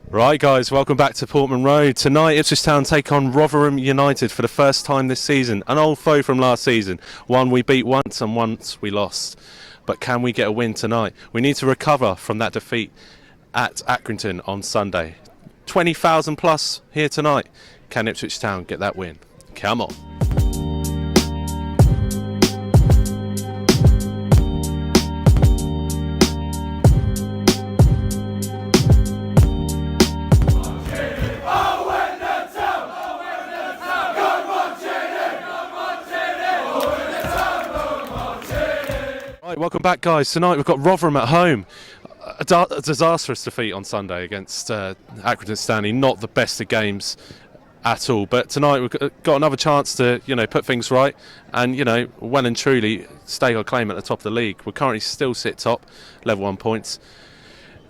Right guys, welcome back to Portman Road. Tonight Ipswich Town take on Rotherham United for the first time this season. An old foe from last season. One we beat once and once we lost. But can we get a win tonight? We need to recover from that defeat at Accrington on Sunday. 20,000 plus here tonight. Can Ipswich Town get that win? Come on. Right, welcome back guys. Tonight we've got Rotherham at home. A disastrous defeat on Sunday against Accrington Stanley. Not the best of games at all. But tonight we've got another chance to, put things right and, well and truly stake our claim at the top of the league. We currently still sit top, level 1 points.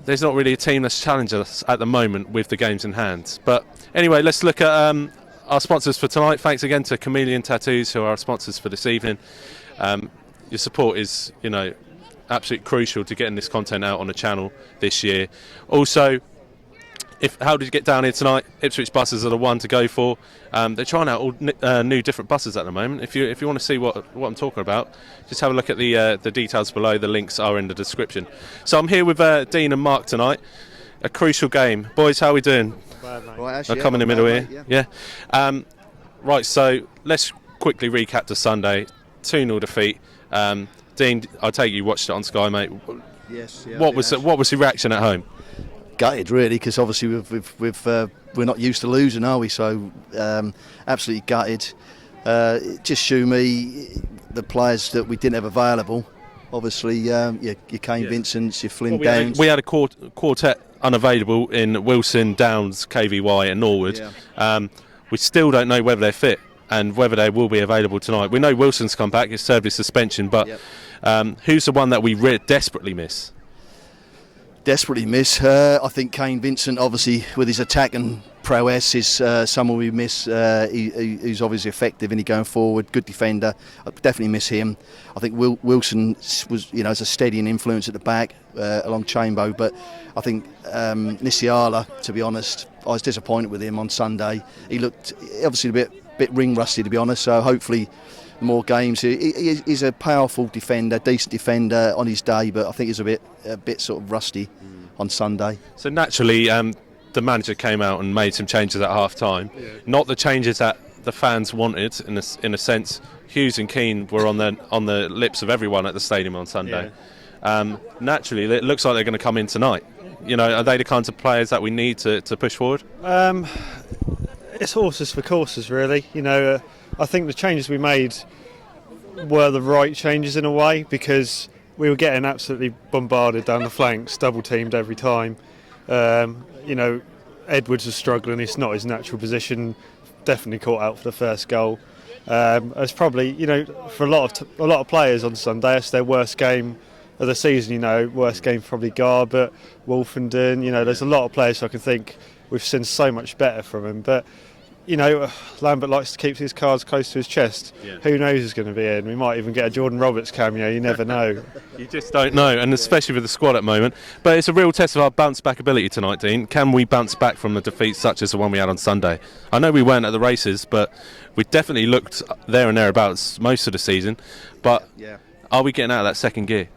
There's not really a team that's challenged us at the moment with the games in hand. But anyway, let's look at our sponsors for tonight. Thanks again to Chameleon Tattoos, who are our sponsors for this evening. Your support is, absolutely crucial to getting this content out on the channel this year. Also, how did you get down here tonight? Ipswich buses are the one to go for. They're trying out all new different buses at the moment. If you want to see what I'm talking about, just have a look at the details below. The links are in the description. So I'm here with Dean and Mark tonight. A crucial game, boys. How are we doing? Bad, mate. Right, I'll come in the middle here. Yeah. Right. So let's quickly recap the Sunday 2-0 defeat. Dean, I take you watched it on Sky, mate. Yes. Yeah, what was the reaction at home? Gutted, really, because obviously we're not used to losing, are we? So absolutely gutted. Just show me the players that we didn't have available. Obviously, your Kane Vincents, your Flynn Downs. We had a quartet unavailable in Wilson, Downs, KVY, and Norwood. Yeah. We still don't know whether they're fit and whether they will be available tonight. We know Wilson's come back, he's served his suspension, but who's the one that we desperately miss? Desperately miss. I think Kane Vincent, obviously, with his attack and prowess, is someone we miss. He's obviously effective in going forward, good defender. I definitely miss him. I think Wilson was, as a steadying influence at the back along Chambo, but I think Nisiala, to be honest, I was disappointed with him on Sunday. He looked obviously a bit ring rusty, to be honest, so hopefully more games. He's a powerful defender, decent defender on his day, but I think he's a bit sort of rusty on Sunday. So naturally the manager came out and made some changes at half time. Not the changes that the fans wanted, in a sense. Hughes and Keane were on the lips of everyone at the stadium on Sunday. Naturally it looks like they're going to come in tonight. Are they the kinds of players that we need to push forward? It's horses for courses, really. I think the changes we made were the right changes in a way, because we were getting absolutely bombarded down the flanks, double teamed every time. Edwards was struggling. It's not his natural position. Definitely caught out for the first goal. It's probably, for a lot of players on Sunday, it's their worst game of the season. Worst game probably Garbutt, Wolfenden. There's a lot of players who I can think we've seen so much better from him, but Lambert likes to keep his cards close to his chest. Who knows who's going to be in? We might even get a Jordan Roberts cameo. You never know. You just don't know, and especially with the squad at the moment. But it's a real test of our bounce back ability tonight, Dean. Can we bounce back from a defeat such as the one we had on Sunday? I know we weren't at the races, but we definitely looked there and thereabouts most of the season. But are we getting out of that second gear?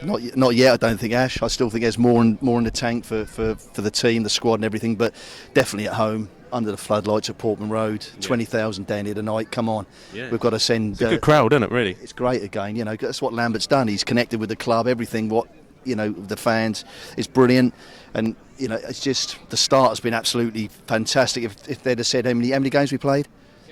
Not yet, I don't think, Ash. I still think there's more in the tank for the team, the squad and everything, but definitely at home, under the floodlights at Portman Road, 20,000 down here tonight, come on. We've got to send... It's a good crowd, isn't it, really? It's great again, that's what Lambert's done. He's connected with the club, everything, the fans is brilliant, and, it's just, the start has been absolutely fantastic. If they'd have said how many games we played,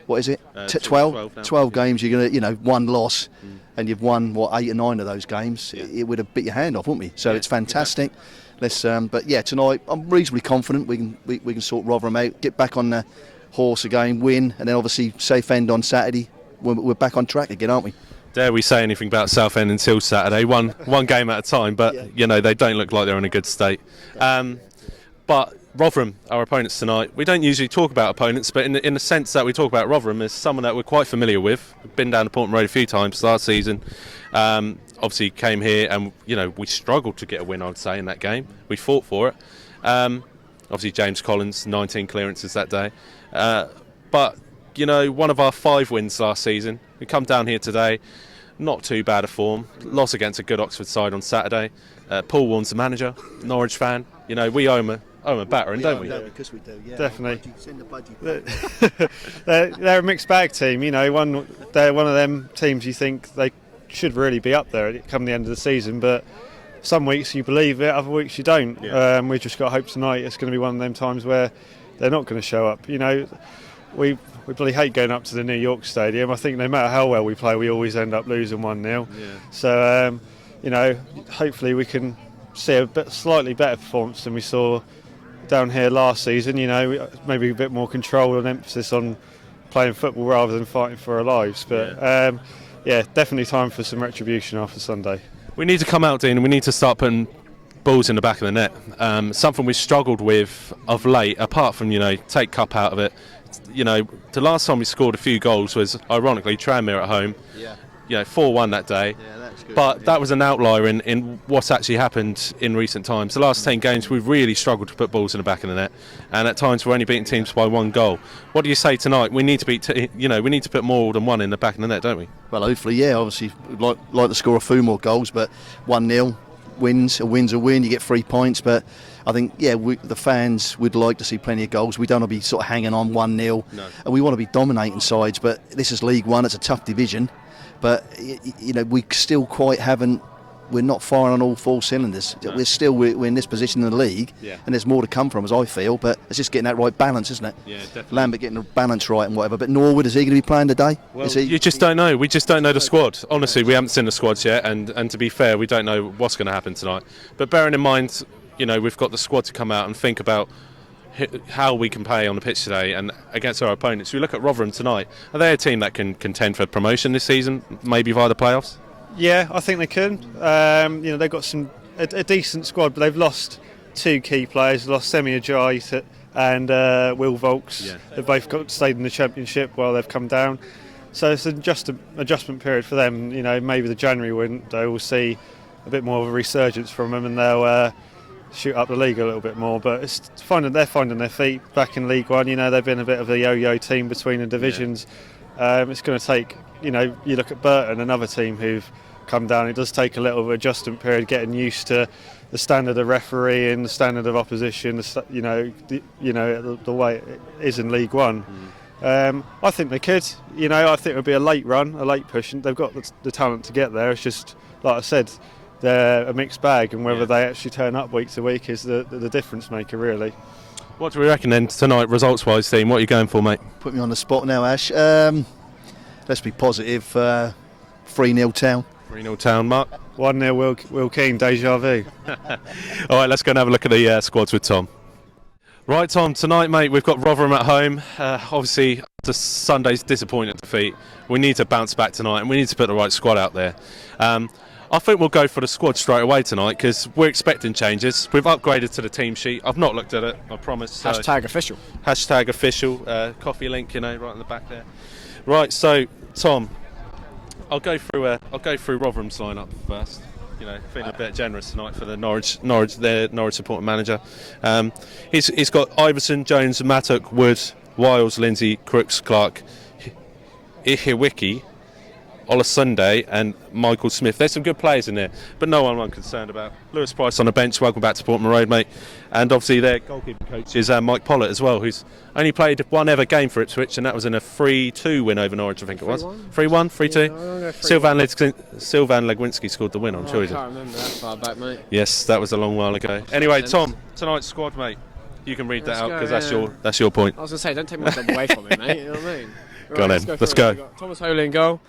what is it? 12 games, you're going to, one loss, and you've won, 8 or 9 of those games, it would have bit your hand off, wouldn't we? So it's fantastic. Let's, but tonight I'm reasonably confident we can sort Rotherham out, get back on the horse again, win, and then obviously safe end on Saturday. We're back on track again, aren't we? Dare we say anything about Southend until Saturday? One game at a time, but they don't look like they're in a good state. But Rotherham, our opponents tonight, we don't usually talk about opponents, but in the sense that we talk about Rotherham as someone that we're quite familiar with. We've been down to Portman Road a few times last season. Obviously came here and we struggled to get a win, I would say, in that game. We fought for it. Obviously, James Collins, 19 clearances that day. But, you know, one of our 5 wins last season. We come down here today, not too bad a form. Loss against a good Oxford side on Saturday. Paul Warren's the manager, Norwich fan. You know, we owe him a battering, don't we? Because we do, yeah. Definitely. Send the budgie. They're a mixed bag team, you know. They're one of them teams you think they should really be up there come the end of the season, but some weeks you believe it, other weeks you don't. Yeah. We've just got to hope tonight it's going to be one of them times where they're not going to show up. You know, we bloody hate going up to the New York Stadium. I think no matter how well we play, we always end up losing 1-0. Yeah. So, you know, hopefully we can see a slightly better performance than we saw down here last season. You know, maybe a bit more control and emphasis on playing football rather than fighting for our lives. But yeah, definitely time for some retribution after Sunday. We need to come out, Dean, and we need to start putting balls in the back of the net. Something we've struggled with of late, apart from, you know, take Cup out of it. You know, the last time we scored a few goals was, ironically, Tranmere at home. Yeah. You know, 4-1 that day. Yeah, that's good. But that was an outlier in what's actually happened in recent times. The last 10 games, we've really struggled to put balls in the back of the net, and at times we're only beating teams by 1 goal. What do you say tonight? We need to beat, we need to put more than 1 in the back of the net, don't we? Well, hopefully, yeah. Obviously, we'd like to score a few more goals, but 1-0 wins. A win's a win. You get 3 points, but I think, yeah, the fans would like to see plenty of goals. We don't want to be sort of hanging on 1-0, No. and we want to be dominating sides. But this is League One. It's a tough division. But, you know, we still quite haven't, we're not firing on all 4 cylinders. No. We're in this position in the league, Yeah. and there's more to come from us, I feel. But it's just getting that right balance, isn't it? Yeah, definitely. Lambert getting the balance right and whatever. But Norwood, is he going to be playing today? Well, you just don't know. We just don't know the squad. Honestly, we haven't seen the squads yet, and to be fair, we don't know what's going to happen tonight. But bearing in mind, you know, we've got the squad to come out and think about how we can play on the pitch today and against our opponents. We look at Rotherham tonight. Are they a team that can contend for promotion this season, maybe via the playoffs? Yeah, I think they can. You know, they've got a decent squad, but they've lost 2 key players. They lost Semi Ajayi and Will Volks. Yeah. They've both stayed in the Championship while they've come down. So it's just an adjustment period for them. You know, maybe the January window will see a bit more of a resurgence from them, and they'll shoot up the league a little bit more. But they're finding their feet back in League One. You know, they've been a bit of a yo-yo team between the divisions. Yeah. It's going to take, you know, you look at Burton, another team who've come down. It does take a little adjustment period, getting used to the standard of referee and the standard of opposition. The way it is in League One. I think they could. You know, I think it would be a late run, a late push. And they've got the talent to get there. It's just, like I said, they're a mixed bag, and whether they actually turn up week to week is the difference maker, really. What do we reckon then tonight, results-wise, team? What are you going for, mate? Put me on the spot now, Ash. Let's be positive. 3-0 Town. 3-0 Town, Mark. 1-0 Will Keane, deja vu. All right, let's go and have a look at the squads with Tom. Right, Tom, tonight, mate, we've got Rotherham at home. Obviously, after Sunday's disappointing defeat, we need to bounce back tonight, and we need to put the right squad out there. I think we'll go for the squad straight away tonight because we're expecting changes. We've upgraded to the team sheet. I've not looked at it, I promise. Hashtag official. Hashtag official. Coffee link, you know, right in the back there. Right, so Tom, I'll go through Rotherham's lineup first. You know, feeling a bit generous tonight for the Norwich supporting manager. He's got Iverson, Jones, Mattock, Wood, Wiles, Lindsay, Crooks, Clark, Ihiwiki, Olasunde and Michael Smith. There's some good players in there, but no one I'm concerned about. Lewis Price on the bench. Welcome back to Portman Road, mate. And obviously their goalkeeper coach is Mike Pollett as well, who's only played 1 ever game for Ipswich, and that was in a 3-2 win over Norwich, I think it was. 3-1, 3-2. Sylvan Legwinski scored the win, I'm sure he did. I can't remember that far back, mate. Yes, that was a long while ago. Anyway, Tom, tonight's squad, mate. You can read that out because that's your point. I was going to say, don't take my job away from me, mate. You know what I mean? Right, Go on then. Let's go. Got Thomas Holy in goal.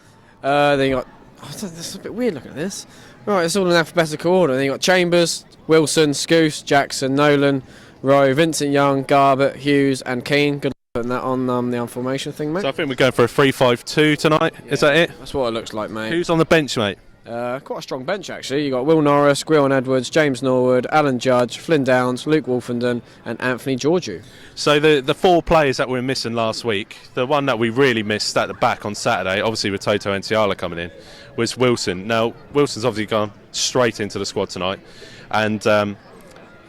Then you got. This is a bit weird looking at this. Right, it's all in alphabetical order. Then you got Chambers, Wilson, Scouse, Jackson, Nolan, Rowe, Vincent Young, Garbutt, Hughes, and Keane. Good luck putting that on the formation thing, mate. So I think we're going for a 3-5-2 tonight. Yeah, is that it? That's what it looks like, mate. Who's on the bench, mate? Quite a strong bench, actually. You got Will Norris, Gwilyn Edwards, James Norwood, Alan Judge, Flynn Downs, Luke Wolfenden, and Anthony Georgiou. So the 4 players that we were missing last week, the one that we really missed at the back on Saturday, obviously with Toto Ntiala coming in, was Wilson. Now, Wilson's obviously gone straight into the squad tonight, and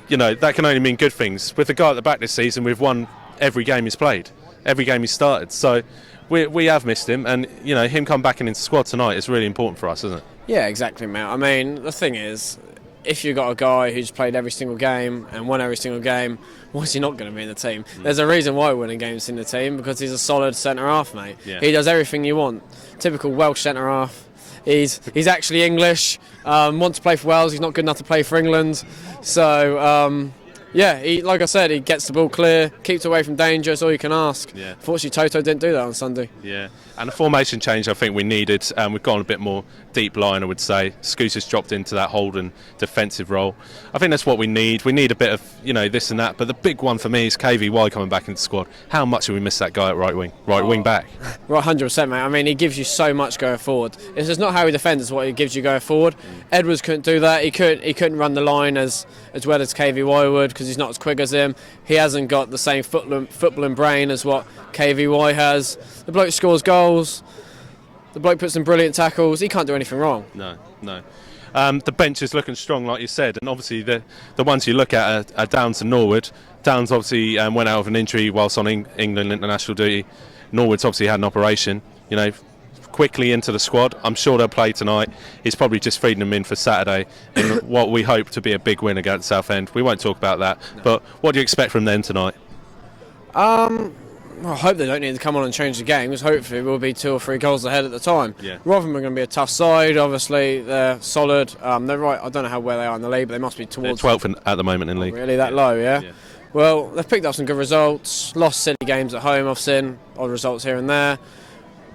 that can only mean good things. With the guy at the back this season, we've won every game he's played, every game he's started. So we have missed him, and him coming back into the squad tonight is really important for us, isn't it? Yeah, exactly, mate. I mean, the thing is, if you've got a guy who's played every single game and won every single game, why is he not going to be in the team? There's a reason why we're winning games in the team, because he's a solid centre-half, mate. Yeah. He does everything you want. Typical Welsh centre-half. He's actually English, wants to play for Wales, he's not good enough to play for England. So, like I said, he gets the ball clear, keeps away from danger, that's all you can ask. Yeah. Fortunately, Toto didn't do that on Sunday. Yeah, and the formation change I think we needed. We've gone a bit more deep line, I would say. Scooter's dropped into that holding defensive role. I think that's what we need. We need a bit of, this and that. But the big one for me is KVY coming back into the squad. How much have we missed that guy at right wing back? Right, 100%, mate. I mean, he gives you so much going forward. It's just not how he defends, it's what he gives you going forward. Edwards couldn't do that. He couldn't run the line as well as KVY would, because he's not as quick as him. He hasn't got the same footballing brain as what KVY has. The bloke scores goals. The bloke puts in brilliant tackles. He can't do anything wrong. No. The bench is looking strong, like you said, and obviously the ones you look at are Downs and Norwood. Downs obviously went out of an injury whilst on England international duty. Norwood's obviously had an operation. Quickly into the squad. I'm sure they'll play tonight. He's probably just feeding them in for Saturday in what we hope to be a big win against Southend. We won't talk about that, but what do you expect from them tonight? I hope they don't need to come on and change the game, because hopefully we'll be 2 or 3 goals ahead at the time. Yeah. Rotherham are going to be a tough side. Obviously, they're solid. They're right. I don't know where they are in the league, but they must be towards. They're 12th at the moment in league. Really, that low, yeah? Well, they've picked up some good results. Lost silly games at home, I've seen. Odd results here and there.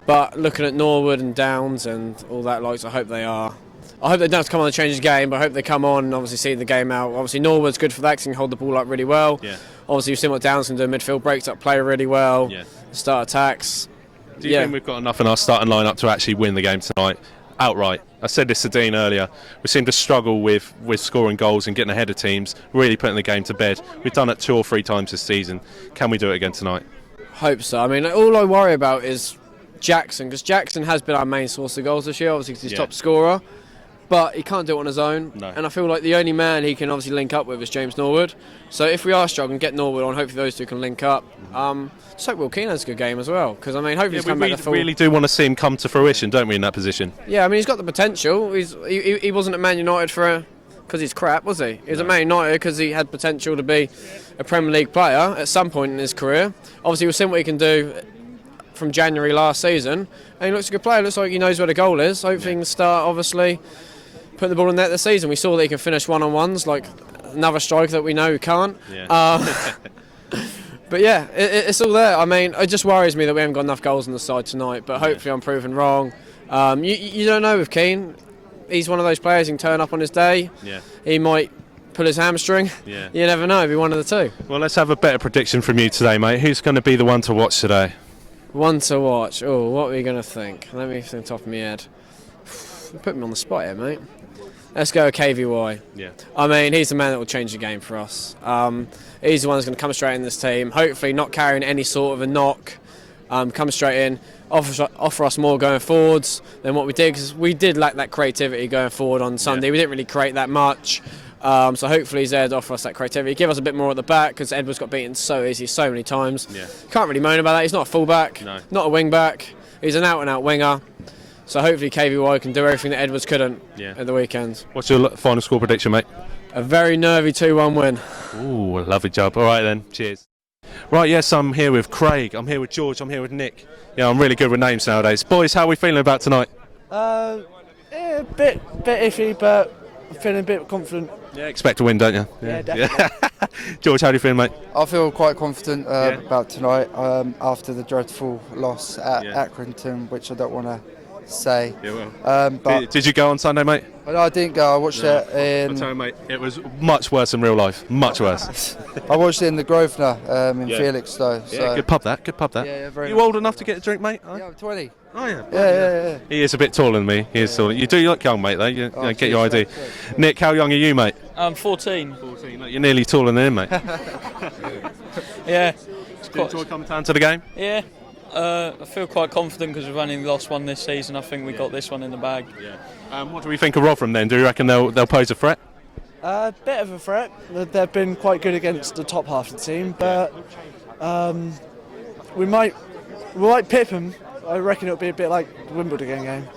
But looking at Norwood and Downs and all that, I hope they are. I hope they don't have to come on and change the game, but I hope they come on and obviously see the game out. Obviously, Norwood's good for that because he can hold the ball up really well. Yeah. Obviously, you've seen what Downs can do in midfield, breaks up play really well, start attacks. Do you think we've got enough in our starting lineup to actually win the game tonight outright? I said this to Dean earlier. We seem to struggle with scoring goals and getting ahead of teams, really putting the game to bed. We've done it 2 or 3 times this season. Can we do it again tonight? Hope so. I mean, all I worry about is Jackson, because Jackson has been our main source of goals this year, obviously because he's top scorer, but he can't do it on his own. No. And I feel like the only man he can obviously link up with is James Norwood. So if we are struggling, get Norwood on. Hopefully those two can link up. Just hope Will Keane has a good game as well, because I mean, hopefully he's come back to full. We really do want to see him come to fruition, don't we, in that position? Yeah, I mean, he's got the potential. He wasn't at Man United because he's crap, was he? He was at Man United because he had potential to be a Premier League player at some point in his career. Obviously, we've seen what he can do from January last season, and he looks a good player. Looks like he knows where the goal is. Hopefully he can start, obviously, putting the ball in net this season. We saw that he can finish one-on-ones, like another striker that we know who can't. But yeah, it's all there. I mean, it just worries me that we haven't got enough goals on the side tonight, but hopefully I'm proven wrong. You don't know with Keane. He's one of those players who can turn up on his day. Yeah. He might pull his hamstring. Yeah. You never know. It'll be one of the two. Well, let's have a better prediction from you today, mate. Who's going to be the one to watch today? One to watch. Oh, what are we going to think? Let me think top of my head. Put me on the spot here, mate. Let's go with KVY. Yeah. I mean, he's the man that will change the game for us. He's the one that's going to come straight in this team. Hopefully not carrying any sort of a knock. Come straight in, offer us more going forwards than what we did, because we did lack that creativity going forward on Sunday. We didn't really create that much. So hopefully he's there to offer us that creativity. Give us a bit more at the back, because Edwards got beaten so easy so many times. Yeah. Can't really moan about that. He's not a full-back, not a wing-back. He's an out-and-out winger. So hopefully KVY can do everything that Edwards couldn't at the weekend. What's your final score prediction, mate? A very nervy 2-1 win. Ooh, lovely job. All right then, cheers. Right, yes, I'm here with Craig, I'm here with George, I'm here with Nick. Yeah, I'm really good with names nowadays. Boys, how are we feeling about tonight? A bit iffy, but I'm feeling a bit confident. Yeah, expect to win, don't you? Yeah, definitely. George, how do you feel, mate? I feel quite confident about tonight after the dreadful loss at Accrington, which I don't want to say. Yeah, well. But did you go on Sunday, mate? I didn't go. I watched it I'll in. tell you, mate, it was much worse in real life. Much worse. I watched it in the Grosvenor in Felix, though. Yeah, So. good pub that. Good pub that. Yeah, very you nice. old enough to get a drink, mate? Yeah, I'm 20. Oh yeah. Yeah. He is a bit taller than me. He is taller. You do look young, mate. Though. You know, get your ID. Cheers. Nick, how young are you, mate? I'm 14. 14. Look, you're nearly taller than him, mate. Yeah. Do you enjoy coming down to the game? Yeah. I feel quite confident because we've only lost one this season. I think we got this one in the bag. Yeah. What do we think of Rotherham then? Do you reckon they'll pose a threat? Bit of a threat. They've been quite good against the top half of the team, but we might pip them. I reckon it'll be a bit like the Wimbledon game.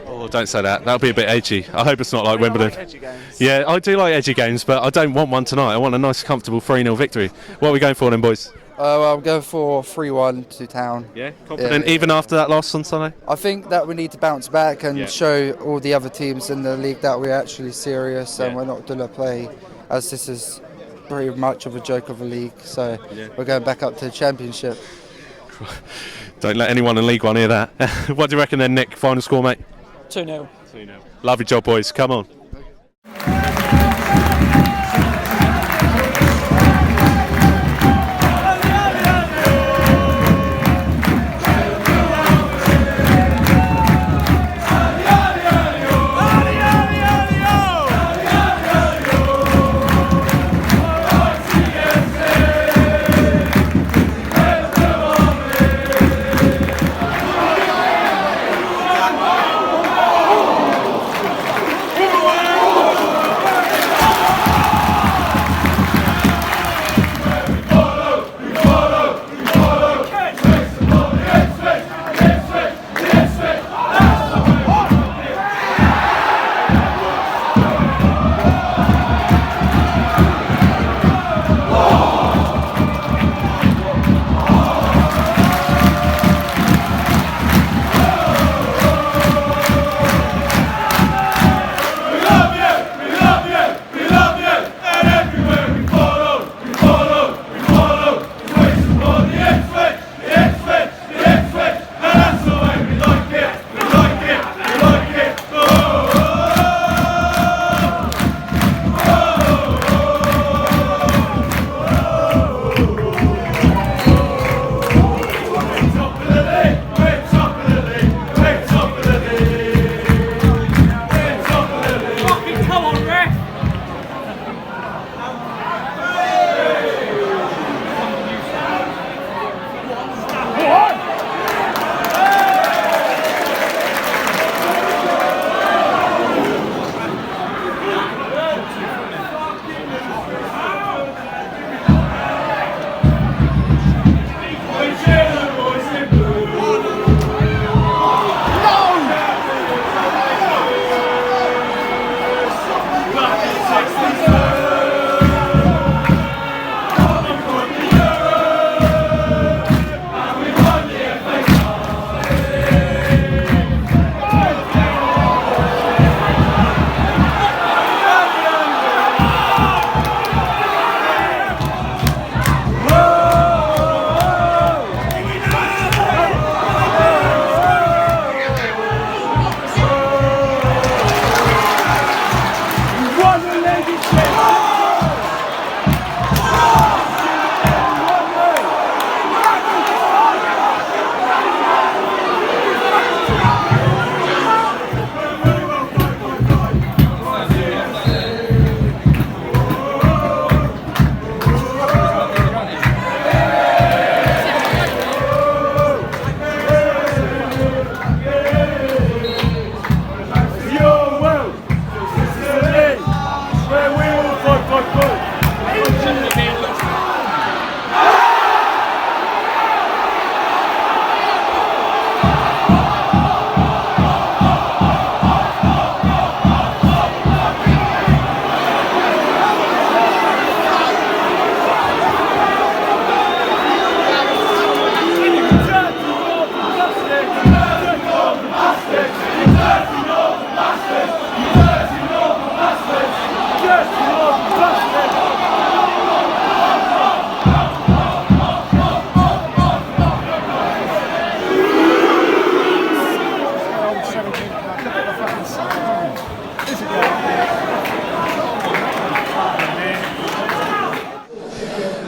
Oh, don't say that. That'll be a bit edgy. I hope it's not like Wimbledon. Like edgy games. Yeah, I do like edgy games, but I don't want one tonight. I want a nice, comfortable 3-0 victory. What are we going for then, boys? Well, I'm going for 3-1 to Town. Yeah, confident even after that loss on Sunday? I think that we need to bounce back and show all the other teams in the league that we're actually serious and we're not going to play, as this is pretty much of a joke of a league. So we're going back up to the Championship. Don't let anyone in League One hear that. What do you reckon then, Nick? Final score, mate? 2-0. Lovely job, boys. Come on.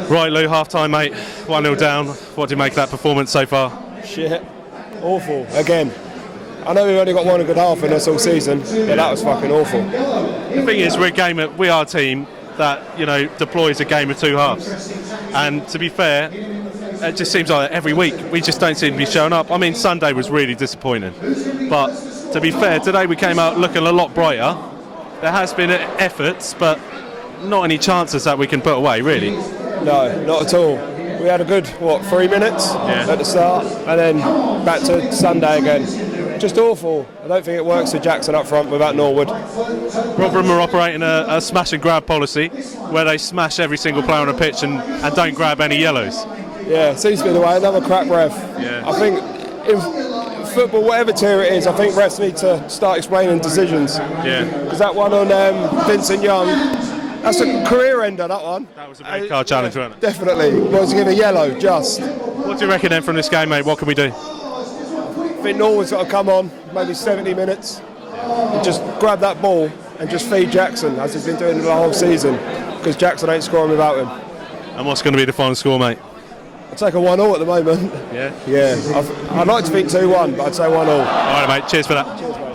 Right, Lou, half-time, mate. 1-0 down. What do you make of that performance so far? Shit. Awful. Again. I know we've only got one good half in us all season, but that was fucking awful. The thing is, we are a team that, you know, deploys a game of two halves. And to be fair, it just seems like every week we just don't seem to be showing up. I mean, Sunday was really disappointing. But to be fair, today we came out looking a lot brighter. There has been efforts, but not any chances that we can put away, really. No, not at all. We had a good, 3 minutes at the start, and then back to Sunday again. Just awful. I don't think it works with Jackson up front without Norwood. Rotherham are operating a smash and grab policy where they smash every single player on the pitch and don't grab any yellows. Yeah, seems to be the way. Another crap ref. Yeah. I think in football, whatever tier it is, I think refs need to start explaining decisions. Yeah. Because that one on Vincent Young, that's a career ender, that one. That was a red card challenge, wasn't it? Definitely. Was to give a yellow, just. What do you reckon then from this game, mate? What can we do? I think Norwood's got to come on, maybe 70 minutes, and just grab that ball and just feed Jackson, as he's been doing the whole season, because Jackson ain't scoring without him. And what's going to be the final score, mate? I'd take a 1-1 at the moment. Yeah? Yeah. I'd like to think 2-1, but I'd say 1-1. All right, mate. Cheers for that. Cheers, mate.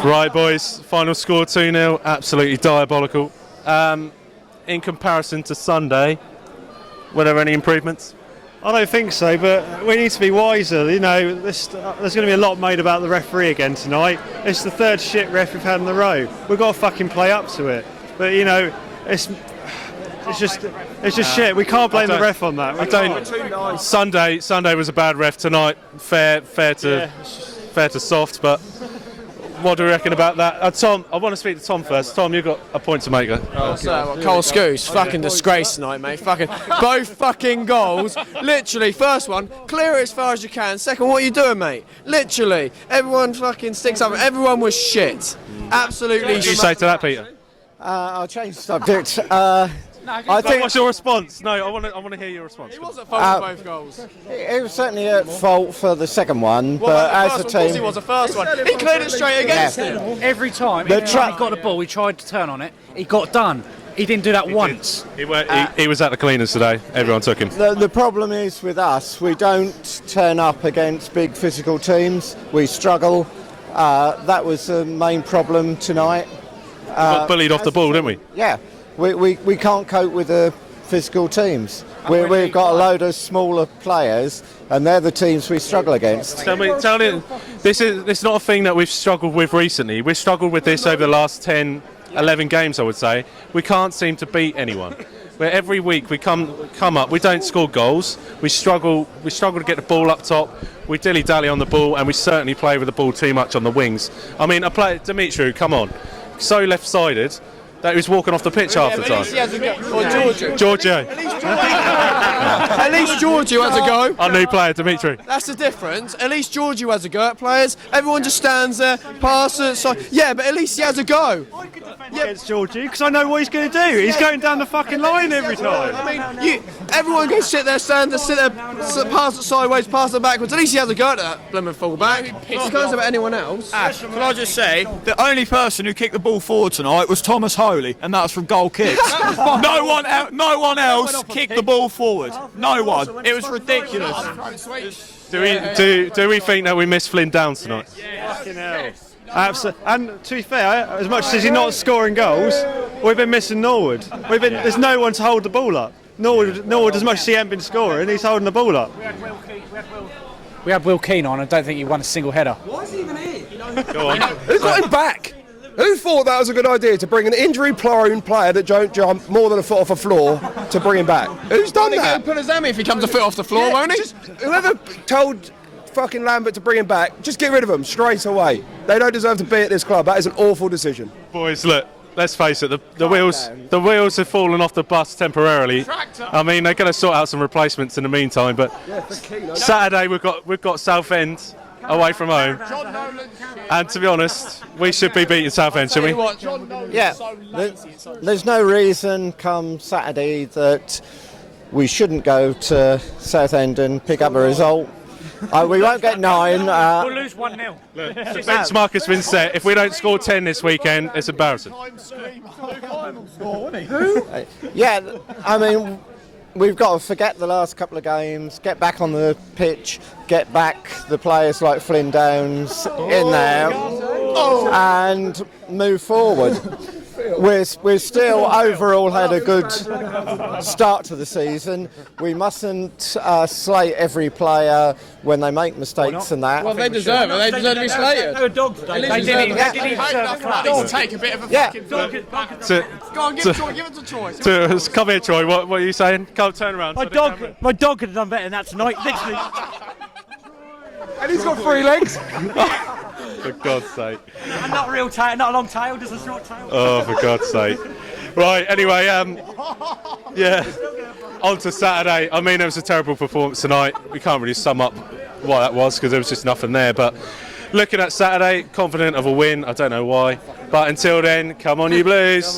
Right, boys, final score 2-0, absolutely diabolical. In comparison to Sunday, were there any improvements? I don't think so, but we need to be wiser. You know, there's going to be a lot made about the referee again tonight. It's the third shit ref we've had in a row. We've got to fucking play up to it. But you know, it's just shit. We can't blame the ref on that. Sunday was a bad ref. Tonight, fair to soft. But what do we reckon about that? Tom, I want to speak to Tom first. Tom, you've got a point to make there. Cole Scouse, fucking disgrace tonight, mate. Fucking both fucking goals. Literally, first one, clear it as far as you can. Second, what are you doing, mate? Literally, everyone fucking sticks up. Everyone was shit. Absolutely. What did you say to that, Peter? I'll change the subject. I think. What's your response? No, I want to hear your response. He was at fault for both goals. It was certainly at fault for the second one, but as a team, he was the first one. He cleared it straight against him. Every time he got the ball, he tried to turn on it. He got done. He didn't do that once. He was at the cleaners today. Everyone took him. The problem is with us, we don't turn up against big physical teams. We struggle. That was the main problem tonight. We got bullied off the ball, didn't we? Yeah. We can't cope with the physical teams. We've got a load of smaller players, and they're the teams we struggle against. Tell me, this is not a thing that we've struggled with recently. We've struggled with this over the last 10, 11 games, I would say. We can't seem to beat anyone. Where every week we come up, we don't score goals. We struggle to get the ball up top. We dilly-dally on the ball, and we certainly play with the ball too much on the wings. I mean, Dimitri, come on, so left-sided that he was walking off the pitch half the time. Giorgio. At least Giorgio has a go. Our new player, Dimitri. That's the difference. At least Giorgio has a go at players. Everyone just stands there, passes. Yeah, but at least he has a go. Against Giorgio, because I know what he's going to do. He's going down the fucking line every time. I mean, everyone can sit there, stand there, sit there, pass it sideways, pass it backwards. At least he has a go at that blooming fullback. He can't say about anyone else. Ash, can I just say, the only person who kicked the ball forward tonight was Thomas Holy, and that was from goal kicks. No one else kicked the ball forward. No one. It was ridiculous. Do we think that we missed Flynn Downs tonight? Fucking hell. Absolutely. And to be fair, as much as he's not scoring goals, we've been missing Norwood. There's no one to hold the ball up. Norwood, as much as he hasn't been scoring, he's holding the ball up. We had Will Keane on. I don't think he won a single header. Why is he even here? Go on. Who got him back? Who thought that was a good idea to bring an injury-prone player that don't jump more than a foot off the floor to bring him back? Who's done that? Put his hammy if he comes a foot off the floor, won't he? Whoever told fucking Lambert to bring him back, just get rid of him straight away. They don't deserve to be at this club. That is an awful decision. Boys, look, let's face it, the wheels have fallen off the bus temporarily. I mean, they're going to sort out some replacements in the meantime, but Saturday we've got Southend away from home, and to be honest, we should be beating Southend, shouldn't we? Yeah, there's no reason come Saturday that we shouldn't go to Southend and pick up a result. We won't get 9. We'll lose 1-0. The benchmark has been set. If we don't score 10 this weekend, it's embarrassing. Yeah, I mean, we've got to forget the last couple of games, get back on the pitch, get back the players like Flynn Downs in there, and move forward. We've still overall had a good start to the season. We mustn't slate every player when they make mistakes and that. Well, they deserve it. They deserve to be slated. They were dogs, though. They didn't deserve the clap. Take a bit of a fucking... Go on, give it a choice. Come here, Troy. What are you saying? Come, turn around. My dog could have done better than that tonight. Literally. And he's got 3 legs. For God's sake. And not a real tail, not a long tail, just a short tail. Oh, for God's sake. Right, anyway, yeah, on to Saturday. I mean, it was a terrible performance tonight. We can't really sum up what that was because there was just nothing there. But looking at Saturday, confident of a win. I don't know why. But until then, come on, you Blues.